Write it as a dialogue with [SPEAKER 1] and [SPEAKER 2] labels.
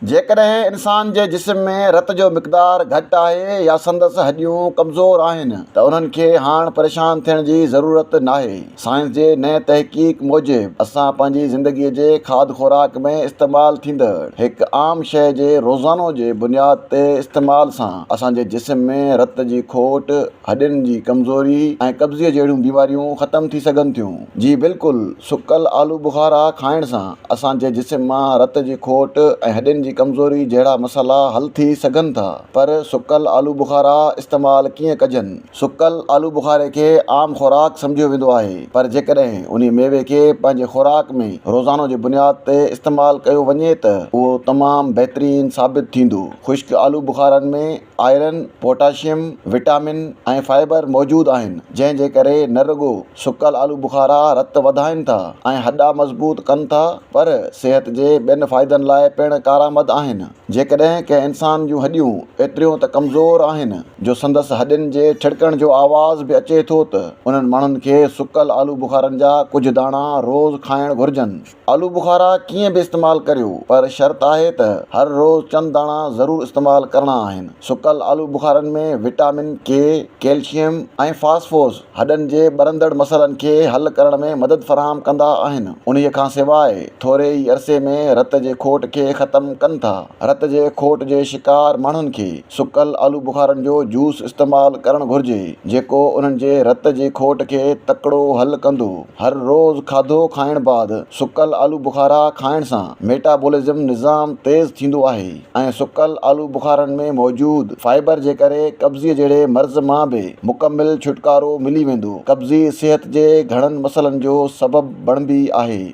[SPEAKER 1] जेकॾहिं इंसान जे जिस्म में रत जो मिक़दार घटि आहे या संदसि हॾियूं कमज़ोर आहिनि त उन्हनि खे हाणे परेशान थियण जी ज़रूरत नाहे। साइंस जे नए तहक़ीक़ मूजिबि असां पंहिंजी ज़िंदगीअ जे खाद खुराक में इस्तेमालु थींदड़ हिकु आम शइ जे रोज़ानो जे बुनियाद ते इस्तेमाल सां असांजे जिस्म में रत जी खोट, हॾियुनि जी कमज़ोरी ऐं कब्ज़ीअ जहिड़ियूं बीमारियूं ख़तमु थी सघनि थियूं। जी बिल्कुलु, सुकल आलू बुखारा खाइण सां असांजे जिस्म मां रत जी खोट ऐं हॾियुनि जी कमज़ोरी जहिड़ा मसाला हल थी सघनि था। पर सुकल आलू बुखारा इस्तेमालु कीअं कजनि? सुकल आलू बुखारे खे आम खुराक सम्झियो वेंदो आहे, पर जेकॾहिं उन मेवे खे पंहिंजे खुराक में रोज़ानो जे बुनियाद ते इस्तेमालु कयो वञे त उहो तमामु बहितरीनु साबित थींदो। ख़ुश्क आलू बुखारनि में आयरन, पोटाशियम, विटामिन ऐं फाइबर मौजूदु आहिनि, जंहिंजे करे न रुॻो सुकल आलू बुखारा रत वधाइनि था ऐं हॾा मज़बूत कनि था, पर सिहत जे ॿियनि फ़ाइदनि लाइ पिणु कारआमद आहिनि। जेकॾहिं कंहिं इंसान जूं हॾियूं एतिरियूं त कमज़ोर आहिनि जो संदसि हॾियुनि जे छिड़कण जो आवाज़ बि अचे थो त उन्हनि माण्हुनि खे सुकल आलू बुखारनि जा कुझु दाणा रोज़ खाइण घुरिजनि। आलू बुखारा कीअं बि इस्तेमालु करियो, पर शर्त आहे त हर रोज़ चंद दाणा ज़रूरु इस्तेमालु करणा आहिनि। सुकल आलू बुखारनि में विटामिन के, कैल्शियम ऐं फास्फोरस हॾनि जे ॿरंदड़ मसइलनि खे हल करण में मदद फ़राहम कंदा आहिनि। उन्हीअ खां सवाइ थोरे ई अरसे में रत जे खोट खे ख़तमु कनि था। रत जे खोट जे शिकार माण्हुनि खे सुकल आलू बुखारनि जो जूस इस्तेमालु करणु घुरिजे, जेको उन्हनि जे रत जे खोट खे तकिड़ो हल कंदो। हर रोज़ खाधो खाइण बैदि सुकल आलू बुखारा खाइण सां मेटाबॉलिज़म निज़ाम तेज़ थींदो आहे ऐं सुकल आलू बुखारनि में मौजूदु फाइबर जे करे कब्ज़ीअ जहिड़े मर्ज़ मां बि मुकमिल छुटकारो मिली वेंदो। कब्ज़ी सिहत जे घणनि मसइलनि जो सबबु बणिबी आहे।